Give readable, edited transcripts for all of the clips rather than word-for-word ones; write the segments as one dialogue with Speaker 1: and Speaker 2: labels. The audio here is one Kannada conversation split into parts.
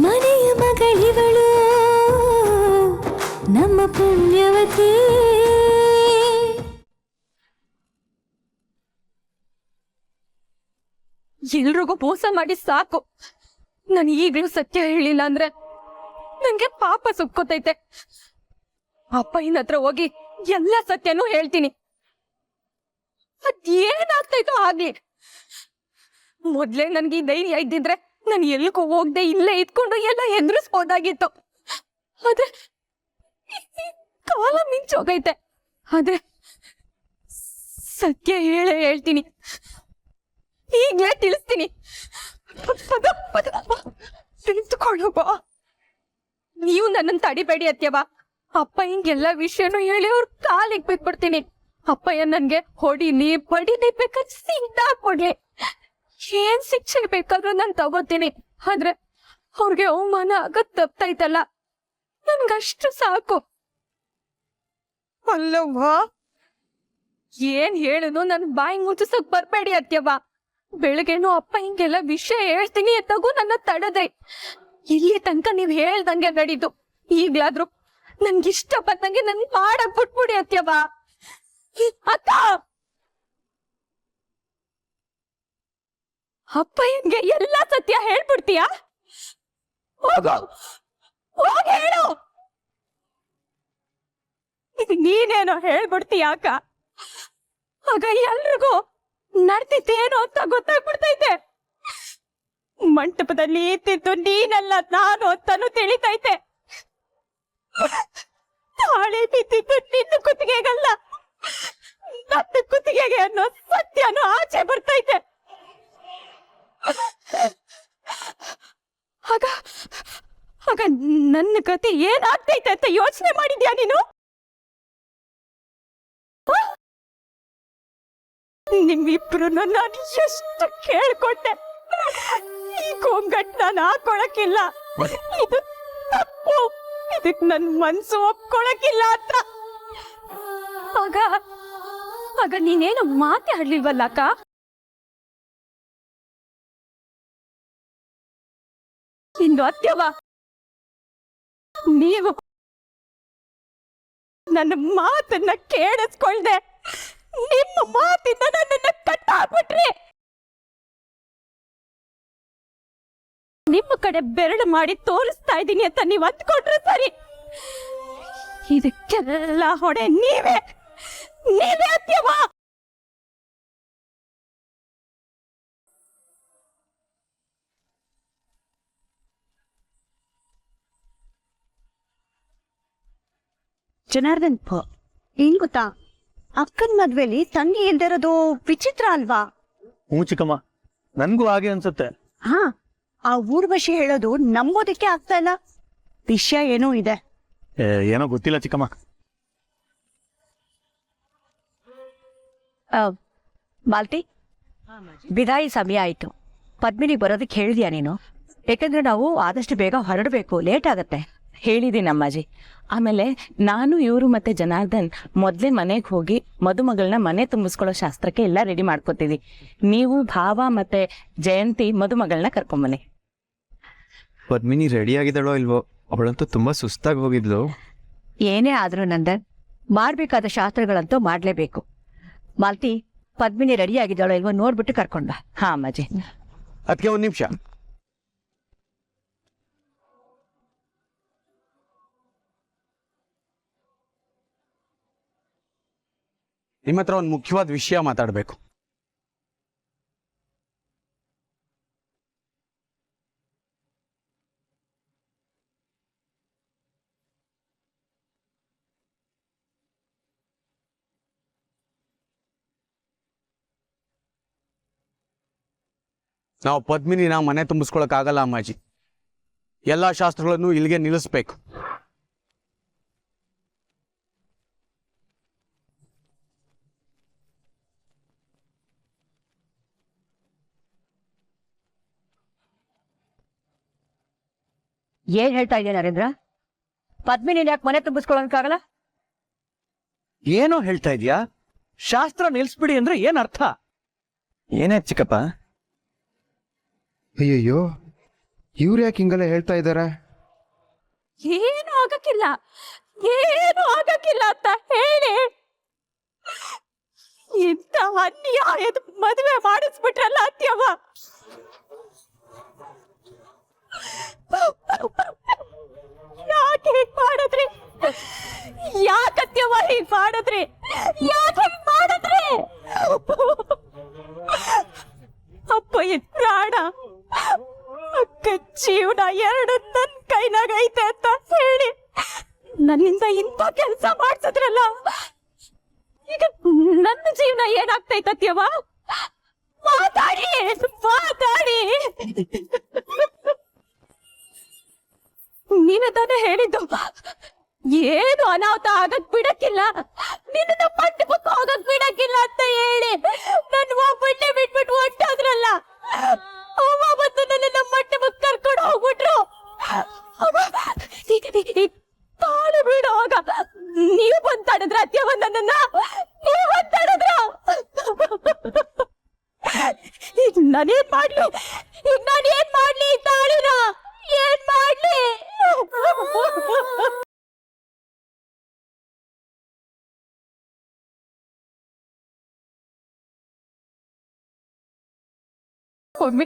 Speaker 1: ಮನೆಯ ಮಗಳಿವಳು ನಮ್ಮ ಪುಣ್ಯವತಿ.
Speaker 2: ಎಲ್ರಿಗೂ ಮೋಸ ಮಾಡಿ ಸಾಕು. ನಾನು ಈಗ್ಲೂ ಸತ್ಯ ಹೇಳಿಲ್ಲ ಅಂದ್ರೆ ನಂಗೆ ಪಾಪ ಸುಕ್ಕೋತೈತೆ. ಅಪ್ಪಯ್ಯನ ಹತ್ರ ಹೋಗಿ ಎಲ್ಲ ಸತ್ಯನೂ ಹೇಳ್ತೀನಿ. ಅದೇನಾಗ್ತೈತೋ ಆಗ್ಲಿ. ಮೊದ್ಲೇ ನನ್ಗೆ ಈ ಧೈರ್ಯ ಇದ್ದಿದ್ರೆ ನಾನು ಎಲ್ಗೂ ಹೋಗ್ದೆ ಇಲ್ಲೇ ಇದ್ಕೊಂಡು ಎಲ್ಲ ಎದುರಿಸ್ಬೋದಾಗಿತ್ತು. ಆದ್ರೆ ಕಾಲ ಮಿಂಚೋಗೈತೆ. ಆದ್ರೆ ಸತ್ಯ ಹೇಳ್ತೀನಿ, ಈಗ್ಲೇ ತಿಳಿಸ್ತೀನಿ. ನಿಂತ್ಕೊಳ್ಳೋಬ. ನೀವು ನನ್ನನ್ನು ತಡಿಬೇಡಿ ಅತ್ಯವ. ಅಪ್ಪ ಹಿಂಗೆಲ್ಲ ವಿಷಯನೂ ಹೇಳಿ ಅವ್ರ ಕಾಲಿಗೆ ಬಿಟ್ಬಿಡ್ತೀನಿ. ಅಪ್ಪಯ್ಯ ನನ್ಗೆ ಹೊಡಿಲಿ ಬಡಿಲಿ ಬೇಕಾದ್ರೆ ಸಿಗ್ದಾಕ್ಬಿಡ್ಲಿ, ಏನ್ ಶಿಕ್ಷೆ ಬೇಕಾದ್ರೂ ನಾನು ತಗೋತೀನಿ. ಆದ್ರೆ ಅವ್ರಿಗೆ ಅವಮಾನ ಆಗದ್ ತಪ್ತೈತಲ್ಲ, ನನ್ಗಷ್ಟು ಸಾಕು. ಅಲ್ಲವ್ವಾ, ಏನ್ ಹೇಳುದು ನನ್ ಬಾಯಿ ಮುಚ್ಚಿಸಕ್ ಬರ್ಬೇಡಿ ಅತ್ಯವ. ಬೆಳಗ್ಗೆನೂ ಅಪ್ಪ ಹಿಂಗೆಲ್ಲ ವಿಷಯ ಹೇಳ್ತೀನಿ ಎತ್ತಾಗೂ ನನ್ನ ತಡದ್ರಿ. ಇಲ್ಲಿ ತನಕ ನೀವ್ ಹೇಳ್ದಂಗೆ ನಡೀತು. ಈಗ್ಲಾದ್ರು ನನ್ಗಿಷ್ಟ ಬಂದಂಗೆ ನನ್ ಮಾಡಕ್ ಬಿಟ್ಬಿಡಿ ಅತ್ಯವ. ಅಕ್ಕ, ಅಪ್ಪಯ್ಯನ್ಗೆ ಎಲ್ಲಾ ಸತ್ಯ ಹೇಳ್ಬಿಡ್ತೀಯಾ? ಹೋಗ ಹೇಳು. ನೀನೇನೋ ಹೇಳ್ಬಿಡ್ತೀಯ ಅಕ್ಕ. ಆಗ ಎಲ್ರಿಗೂ ನಡ್ತಿತ್ತೇನೋ ಅಂತ ಗೊತ್ತಾಗ್ಬಿಡ್ತೈತೆ. ಮಂಟಪದಲ್ಲಿ ಇತ್ತಿದ್ದು ನೀನಲ್ಲ ನಾನು ಅಂತಾನು ತಿಳಿತೈತೆ. ತಾಳಿ ಬಿದ್ದಿದ್ದು ನಿನ್ನ ಕುತ್ತಿಗೆಗಲ್ಲ, ನನ್ನ ಕುತ್ತಿಗೆಗೆ ಅನ್ನೋ ಸತ್ಯನೂ ಆಚೆ ಬರ್ತೈತೆ. ಆಗ ನನ್ನ ಕತೆ ಏನಾಗ್ತೈತೆ ಅಂತ ಯೋಚನೆ ಮಾಡಿದ್ಯಾ ನೀನು? ನಿಮ್ಮಿಬ್ರು ನಾನು ಎಷ್ಟು ಕೇಳ್ಕೊಂಡೆ. ಈ ಗೊಂಗಟ್ ನಾನು ಹಾಕೊಳಕಿಲ್ಲ, ಇದು ತಪ್ಪು, ಇದಕ್ ನನ್ ಮನ್ಸು ಒಪ್ಕೊಳಕಿಲ್ಲ ಅಂತ. ಆಗ ನೀನೇನು ಮಾತೆ ಆಡ್ಲಿಲ್ವಲ್ಲ ಅಕ್ಕ? ಇನ್ನು ಅತ್ಯವ, ನೀವು ನನ್ನ ಮಾತನ್ನ ಕೇಳಿಸ್ಕೊಳ್ದೆ ನಿಮ್ಮ ಮಾತಿಂದ ನನ್ನನ್ನ ಕಟ್ಟಾಕ್ಬಿಟ್ರಿ. ನಿಮ್ಮ ಕಡೆ ಬೆರಳು ಮಾಡಿ ತೋರಿಸ್ತಾ ಇದ್ದೀನಿ ಅಂತ ನೀವ್ ಅಂದ್ಕೊಂಡ್ರೆ ಸರಿ. ಇದಕ್ಕೆಲ್ಲ ಹೊಣೆ ನೀವೇ ಅತ್ಯವ.
Speaker 3: ಜನಾರ್ದನ್, ಏನ್ ಗೊತ್ತಾ, ಅಕ್ಕನ್ ಮದ್ವೆಲಿ ತಂಗಿ ಇಲ್ದಿರೋದು ವಿಚಿತ್ರ ಅಲ್ವಾ?
Speaker 4: ಹ್ಞೂ ಚಿಕ್ಕಮ್ಮ, ನನ್ಗೂ ಹಾಗೆ ಅನ್ಸುತ್ತೆ.
Speaker 3: ಹಾ, ಆ ಊರ್ವಶಿ ಹೇಳೋದು ನಂಬೋದಕ್ಕೆ ಆಗ್ತಾ ಇಲ್ಲ. ವಿಷಯ ಏನೋ ಇದೆ.
Speaker 4: ಏನೋ ಗೊತ್ತಿಲ್ಲ ಚಿಕ್ಕಮ್ಮ.
Speaker 3: ಮಾಲ್ತಿ, ಬಿದಾಯಿ ಸಮಯ ಆಯ್ತು. ಪದ್ಮಿನಿ ಬರೋದಕ್ಕೆ ಹೇಳಿದ್ಯಾ ನೀನು? ಯಾಕಂದ್ರೆ ನಾವು ಆದಷ್ಟು ಬೇಗ ಹೊರಡಬೇಕು, ಲೇಟ್ ಆಗತ್ತೆ.
Speaker 5: ಹೇಳಿದೀನಿ ಅಮ್ಮಾಜಿ. ಆಮೇಲೆ ನಾನು ಇವರು ಮತ್ತೆ ಜನಾರ್ದನ್ ಮೊದ್ಲೇ ಮನೆಗೆ ಹೋಗಿ ಮದುಮಗಳನ್ನ ಮನೆ ತುಂಬಿಸ್ಕೊಳ್ಳೋ ಶಾಸ್ತ್ರಕ್ಕೆ ಎಲ್ಲ ರೆಡಿ ಮಾಡ್ಕೋತೀವಿ. ನೀವು ಭಾವ ಮತ್ತೆ ಜಯಂತಿ ಮದುಮಗಳನ್ನ ಕರ್ಕೊಂಬನ್ನಿ.
Speaker 6: ಪದ್ಮಿನಿ ರೆಡಿ ಆಗಿದ್ದಾಳೋ ಇಲ್ವೋ? ಅವಳಂತೂ ತುಂಬಾ ಸುಸ್ತಾಗಿ ಹೋಗಿದ್ಲು.
Speaker 3: ಏನೇ ಆದ್ರೂ ನಂದನ್, ಮಾಡ್ಬೇಕಾದ ಶಾಸ್ತ್ರಗಳಂತೂ ಮಾಡ್ಲೇಬೇಕು. ಮಾಲ್ತಿ, ಪದ್ಮಿನಿ ರೆಡಿ ಆಗಿದ್ದಾಳೋ ಇಲ್ವೋ ನೋಡ್ಬಿಟ್ಟು ಕರ್ಕೊಂಡ್ ಬಾ.
Speaker 5: ಹಾ ಅಮ್ಮಾಜಿ.
Speaker 6: ಅದಕ್ಕೆ ಒಂದ್ ನಿಮಿಷ. ನಿಮ್ಮ ಹತ್ರ ಒಂದು ಮುಖ್ಯವಾದ ವಿಷಯ ಮಾತಾಡಬೇಕು. ನಾವು ಪದ್ಮಿನಿನ ಮನೆ ತುಂಬಿಸ್ಕೊಳಕ್ಕಾಗಲ್ಲ ಅಮ್ಮಾಜಿ. ಎಲ್ಲಾ ಶಾಸ್ತ್ರಗಳನ್ನು ಇಲ್ಲಿಗೆ ನಿಲ್ಲಿಸ್ಬೇಕು.
Speaker 3: ಏನ್ ಹೇಳ್ತಾ ಇದೆಯಾ ನರೇಂದ್ರ? ಪದ್ಮಿನಿ ಯಾಕೆ ಮನೆ ತುಂಬಿಸ್ಕೊಳ್ಳೋಕ್ಕಾಗಲ್ಲ?
Speaker 4: ಏನೋ ಹೇಳ್ತಾ ಇದೀಯಾ? ಶಾಸ್ತ್ರ ನಿಲ್ಸ್ಬಿಡಿ ಅಂದ್ರೆ ಏನ್ ಅರ್ಥ?
Speaker 6: ಏನಾಯ್ತು ಚಿಕ್ಕಪ್ಪ? ಅಯ್ಯಯ್ಯೋ,
Speaker 7: ಇವ್ರು ಯಾಕೆ ಹಿಂಗೆಲ್ಲ ಹೇಳ್ತಾ ಇದ್ದಾರೆ?
Speaker 2: ಏನು ಆಗಕ್ಕಿಲ್ಲ, ಏನು ಆಗಕ್ಕಿಲ್ಲ ಅಂತ ಹೇಳಿ ಇಂಥ ಅನ್ಯಾಯದ ಮದುವೆ ಮಾಡಿಸ್ಬಿಟ್ರಲ್ಲ ಅತ್ಯವ. ಯಾಕೆ ಹೀಗ್ ಮಾಡಿದ್ರಿ? ಯಾಕತ್ಯವ ಹೀಗ್ ಮಾಡಿದ್ರಿ? ಯಾಕೆ ಹೀಗ್ ಮಾಡಿದ್ರಿ? ಅಪ್ಪ ಎನ್ ಪ್ರಾಣ, ಅಕ್ಕ ಜೀವನ ಎರಡು ನನ್ ಕೈನಾಗೈತೆ ಅಂತ ಹೇಳಿ ನನ್ನಿಂದ ಇಂಥ ಕೆಲಸ ಮಾಡ್ಸಿದ್ರಲ್ಲ, ಈಗ ನನ್ನ ಜೀವನ ಏನಾಗ್ತೈತತ್ಯವ? ಮಾತಾಡಿ ಮಾತಾಡಿ. ನೀನೇ ತಾನೇ ಹೇಳಿದ್ದು ಏನು ಅನಾಹುತ ಆಗಕ್ ಬಿಡಕ್ಕಿಲ್ಲ, ನಿನ್ನ ಮಂಟಪಕ್ಕೆ ಹೋಗಕ್ ಬಿಡಕ್ಕಿಲ್ಲ ಅಂತ ಹೇಳಿ ನನ್ನ ಒಬ್ಬಣ್ಣೆ ಬಿಟ್ಬಿಟ್ಟು ಹೊಂಟೋದ್ರಲ್ಲ. ಅವ ಬಂದು ನನ್ನ ಮಂಟಪಕ್ಕೆ ಕರ್ಕೊಂಡು ಹೋಗ್ಬಿಟ್ರು. ತಾಳು ಬಿಡುವಾಗ ನೀವು ಬಂತಾಡಿದ್ರ ಅತ್ಯವ, ನನ್ನನ್ನ ನೀವು ಬಂತಾಡಿದ್ರ. ಈಗ ನಾನೇನ್ ಮಾಡ್ಲಿ? ಈಗ ನಾನೇನ್ ಮಾಡ್ಲಿ? ತಾಳಿನ ಏನ್ ಮಾಡ್ಲಿ? ಒಮ್ಮೆ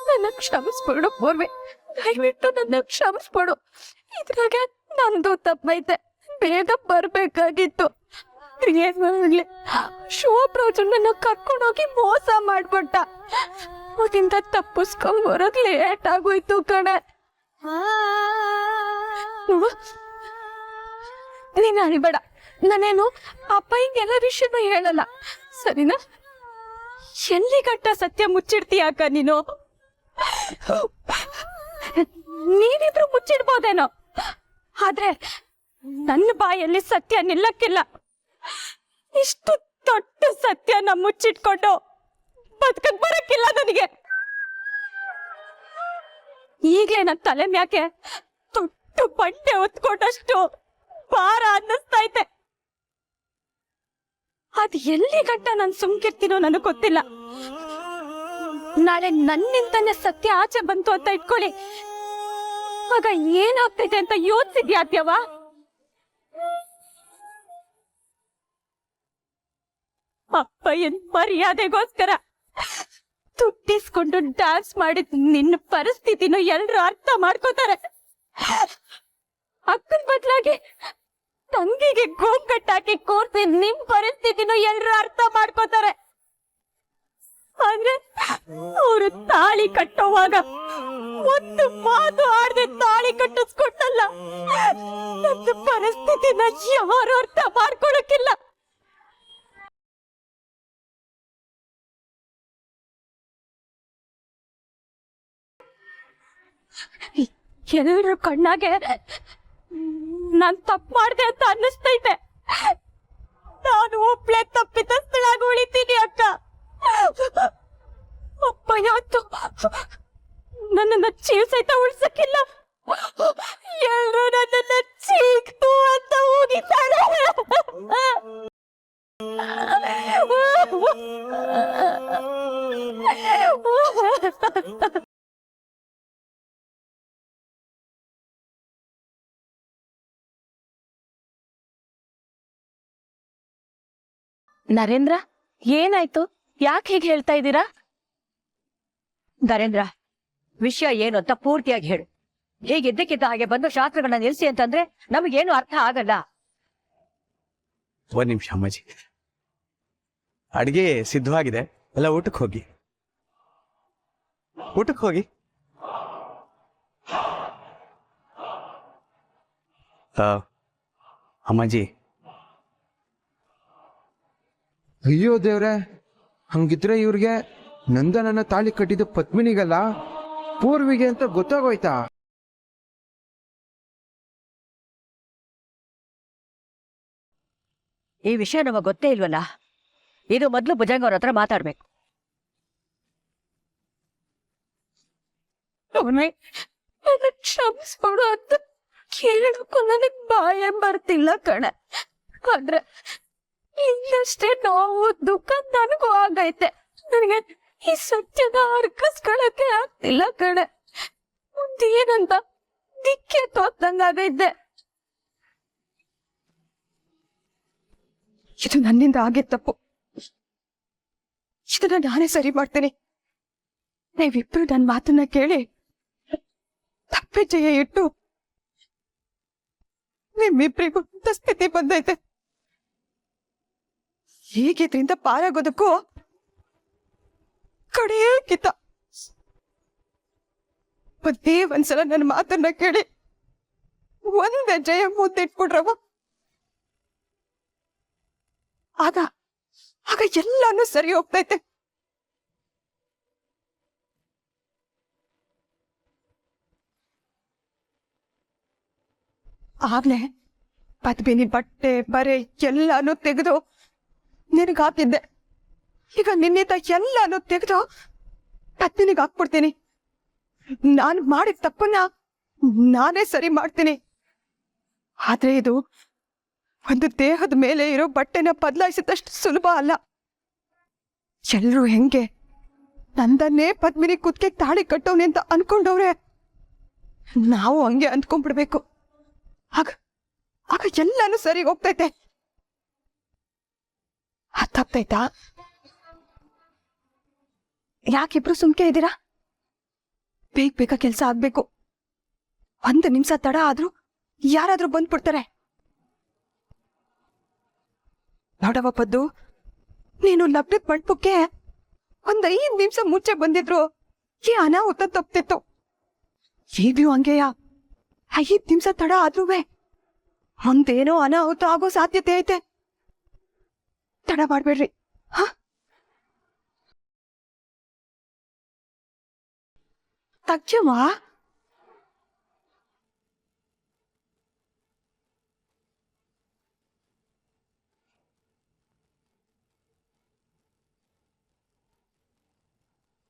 Speaker 2: ನನ್ನ ಕ್ಷಮಿಸ್ಬಿಡು ಪೂರ್ವೆ, ದಯವಿಟ್ಟು ನನ್ನ ಕ್ಷಮಿಸ್ಬಿಡು. ಇದ್ರಾಗ ನಂದು ತಪ್ಪೈತೆ, ಬೇಗ ಬರ್ಬೇಕಾಗಿತ್ತು. ಏನ್ ಮಾಡ್ಲಿ, ಶೋಭರಾಜು ನನ್ನ ಕರ್ಕೊಂಡೋಗಿ ಮೋಸ ಮಾಡ್ಬಿಟ್ಟ. ಅದಿಂದ ತಪ್ಪಿಸ್ಕೊಂಡ್ ಬರೋದ್ ಲೇಟ್ ಆಗೋಯ್ತು ಕಣೆ. ನೀನ್ ಅನ್ಬೇಡ, ನಾನೇನು ಅಪ್ಪ ಹಿಂಗೆಲ್ಲ ವಿಷಯನೂ ಹೇಳಲ್ಲ, ಸರಿನಾ? ಎಲ್ಲಿಗಂಟ ಸತ್ಯ ಮುಚ್ಚಿಡ್ತೀಯಾಕ ನೀನು? ನೀನಿದ್ರು ಮುಚ್ಚಿಡ್ಬೋದೇನೋ, ಆದ್ರೆ ನನ್ನ ಬಾಯಲ್ಲಿ ಸತ್ಯ ನಿಲ್ಲಕ್ಕಿಲ್ಲ. ಇಷ್ಟು ದೊಡ್ಡ ಸತ್ಯನ ಮುಚ್ಚಿಟ್ಕೊಂಡು ಬದುಕಕ್ ಬರಕ್ಕಿಲ್ಲ ನನಗೆ. ಈಗ್ಲೇ ನನ್ನ ತಲೆ ಮ್ಯಾಕೆ ದೊಡ್ಡ ಬಂಡೆ ಹೊತ್ಕೊಂಡಷ್ಟು ಭಾರ ಅನ್ನಿಸ್ತೈತೆ. ಅದ್ ಎಲ್ಲಿ ಗಂಟ ನಾನು ಸುಮ್ಕಿರ್ತೀನೋ ನನಗ್ ಗೊತ್ತಿಲ್ಲ. ನಾಳೆ ನನ್ನಿಂದನೇ ಸತ್ಯ ಆಚೆ ಬಂತು ಅಂತ ಇಟ್ಕೊಳ್ಳಿ, ಆಗ ಏನಾಗ್ತೈತೆ ಅಂತ ಯೋಚಿಸಿದ್ಯಾ ಅತ್ಯವ? ಅಪ್ಪ ಏನ್ ಮರ್ಯಾದೆಗೋಸ್ಕರ ತುಟ್ಟಿಸ್ಕೊಂಡು ಡ್ಯಾನ್ಸ್ ಮಾಡಿದ್ ನಿನ್ನ ಪರಿಸ್ಥಿತಿನೂ ಎಲ್ರು ಅರ್ಥ ಮಾಡ್ಕೋತಾರೆ. ಅಕ್ಕನ ಬದ್ಲಾಗಿ ತಂಗಿಗೆ ಗೋಂಕಟ್ಟಾಕಿ ಕೂರ್ಸಿ ನಿಮ್ ಪರಿಸ್ಥಿತಿನೂ ಎಲ್ರು ಅರ್ಥ ಮಾಡ್ಕೋತಾರೆ. ಆದ್ರೆ ಅವರು ತಾಳಿ ಕಟ್ಟೋವಾಗ ಒಂದು ಮಾತು ಆಡದೆ ತಾಳಿ ಕಟ್ಟಿಸ್ಕೊಟ್ಟಲ್ಲ. ನನ್ನ ಪರಿಸ್ಥಿತಿನ ಯಾರು ಅರ್ಥ ಮಾಡ್ಕೊಳಕ್ಕಿಲ್ಲ. ಎಲ್ಲರ ಕಣ್ಣಾಗೆ ನಾನ್ ತಪ್ಪು ಮಾಡ್ದೆ ಅಂತ ಅನ್ನಿಸ್ತೈತೆ. ನಾನು ಒಬ್ಳೆ ತಪ್ಪಿತಸ್ಥಳಾಗಿ ಉಳಿತೀನಿ ಅಕ್ಕ. ಅಪ್ಪ ಯಾವತ್ತು ನನ್ನನ್ನ ಜೀವ ಸಹಿತ ಉಳ್ಸಕ್ಕಿಲ್ಲ. ಎಲ್ರು ನನ್ನನ್ನ ಚೀಕ್ತು ಅಂತ ಹೋಗಿದ್ದಾರೆ.
Speaker 5: ನರೇಂದ್ರ, ಏನಾಯ್ತು? ಯಾಕೆ ಹೀಗೆ ಹೇಳ್ತಾ ಇದ್ದೀರಾ?
Speaker 3: ನರೇಂದ್ರ, ವಿಷಯ ಏನು ಅಂತ ಪೂರ್ತಿಯಾಗಿ ಹೇಳು. ಹೀಗಿದ್ದಕ್ಕಿದ್ದ ಹಾಗೆ ಬಂದು ಶಾಸ್ತ್ರಗಳನ್ನ ನಿಲ್ಸಿ ಅಂತಂದ್ರೆ ನಮಗೇನು ಅರ್ಥ ಆಗಲ್ಲ.
Speaker 6: ಒಂದ್ ನಿಮಿಷ ಅಮ್ಮಾಜಿ, ಅಡಿಗೆ ಸಿದ್ಧವಾಗಿದೆ, ಎಲ್ಲ ಊಟಕ್ಕೆ ಹೋಗಿ. ಊಟಕ್ಕೆ ಹೋಗಿ. ಅಮ್ಮಾಜಿ,
Speaker 7: ಅಯ್ಯೋ ದೇವ್ರೆ, ಹಂಗಿದ್ರೆ ಇವ್ರಿಗೆ ನಂದನನ್ನ ತಾಳಿ ಕಟ್ಟಿದ ಪದ್ಮಿನಿಗಲ್ಲ, ಪೂರ್ವಿಗೆ ಅಂತ ಗೊತ್ತಾಗೋಯ್ತಾ?
Speaker 3: ಈ ವಿಷಯ ನಮಗ್ ಗೊತ್ತೇ ಇಲ್ವಲ್ಲ. ಇದು ಮೊದ್ಲು ಭುಜಂಗ ಅವ್ರ ಹತ್ರ ಮಾತಾಡ್ಬೇಕು.
Speaker 2: ಕ್ಷಮಿಸ್ಕೊಡು ಅಂತ ಕೇಳಕ್ಕೂ ನನಗ್ ಬಾಯೇ ಬರ್ತಿಲ್ಲ ಕಣೆ. ಆದ್ರೆ ಇನ್ನಷ್ಟೇ ನೋವು ದುಃಖ ನನಗೂ ಆಗೈತೆ. ನನಗೆ ಈ ಸತ್ಯನ ಅರ್ಕಿಸ್ಕೊಳಕ್ಕೆ ಆಗ್ತಿಲ್ಲ ಕಣೆ. ಮುಂದೇನಂತ ದಿಕ್ಕೆ ತೋರ್ದಂಗಾಗೈತೆ. ಇದು ನನ್ನಿಂದ ಆಗಿ ತಪ್ಪು. ಇದನ್ನ ನಾನೇ ಸರಿ ಮಾಡ್ತೀನಿ. ನೀವಿಬ್ರು ನನ್ನ ಮಾತನ್ನ ಕೇಳಿ ತಪ್ಪೆಜ್ಜೆಯ ಇಟ್ಟು ನಿಮ್ಮಿಬ್ರಿಗೂ ಇಂಥ ಸ್ಥಿತಿ ಬಂದೈತೆ. ಹೀಗಿದ್ರಿಂದ ಪಾರಾಗೋದಕ್ಕೂ ಕಡೆಯೇ ಕಿತ್ತ. ಒಂದೇ ಒಂದ್ಸಲ ನನ್ನ ಮಾತನ್ನ ಕೇಳಿ ಒಂದೇ ಜಯ ಮುದ್ದಿಟ್ಬಿಡ್ರವ. ಆಗ ಆಗ ಎಲ್ಲಾನು ಸರಿ ಹೋಗ್ತೈತೆ. ಆಗ್ಲೇ ಪದ್ಮಿನಿ ಬಟ್ಟೆ ಬರೆ ಎಲ್ಲಾನು ತೆಗೆದು ನಿನಗ್ ಹಾಕಿದ್ದೆ. ಈಗ ನಿನ್ನಿಂದ ಎಲ್ಲಾನು ತೆಗೆದು ಪದ್ಮಿನಿಗೆ ಹಾಕ್ಬಿಡ್ತೀನಿ. ನಾನು ಮಾಡಿದ ತಪ್ಪನ್ನ ನಾನೇ ಸರಿ ಮಾಡ್ತೀನಿ. ಆದ್ರೆ ಇದು ಒಂದು ದೇಹದ ಮೇಲೆ ಇರೋ ಬಟ್ಟೆನ ಬದಲಾಯಿಸಿದಷ್ಟು ಸುಲಭ ಅಲ್ಲ. ಎಲ್ರೂ ಹೆಂಗೆ ನಂದನ್ನೇ ಪದ್ಮಿನಿ ಕುತ್ತಿಗೆ ತಾಳಿ ಕಟ್ಟೋನೆ ಅಂತ ಅನ್ಕೊಂಡವ್ರೆ, ನಾವು ಹಂಗೆ ಅಂದ್ಕೊಂಡ್ಬಿಡ್ಬೇಕು. ಆಗ ಆಗ ಎಲ್ಲಾನು ಸರಿ ಹೋಗ್ತೈತೆ. ತಪ್ತೈತಾ? ಯಾಕಿಬ್ರು ಸುಮ್ಕೆ ಇದ್ದೀರಾ? ಬೇಗ ಕೆಲ್ಸ ಆಗ್ಬೇಕು. 1 ನಿಮಿಷ ತಡ ಆದ್ರೂ ಯಾರಾದ್ರೂ ಬಂದ್ಬಿಡ್ತಾರೆ. ನೋಡವ ಪದ್ದು, ನೀನು ಲಗ್ನದ ಮಂಟಪಕ್ಕೆ 5 ನಿಮಿಷ ಮುಂಚೆ ಬಂದಿದ್ರು ಈ ಅನಾಹುತ ತಪ್ತಿತ್ತು. ಈಗ್ಲೂ ಹಂಗೆಯ 5 ನಿಮಿಷ ತಡ ಆದ್ರೂ ಒಂದೇನೋ ಅನಾಹುತ ಆಗೋ ಸಾಧ್ಯತೆ ಐತೆ. ತಡ ಮಾಡ್ಬೇಡ್ರಿ. ತಕ್ಷಮ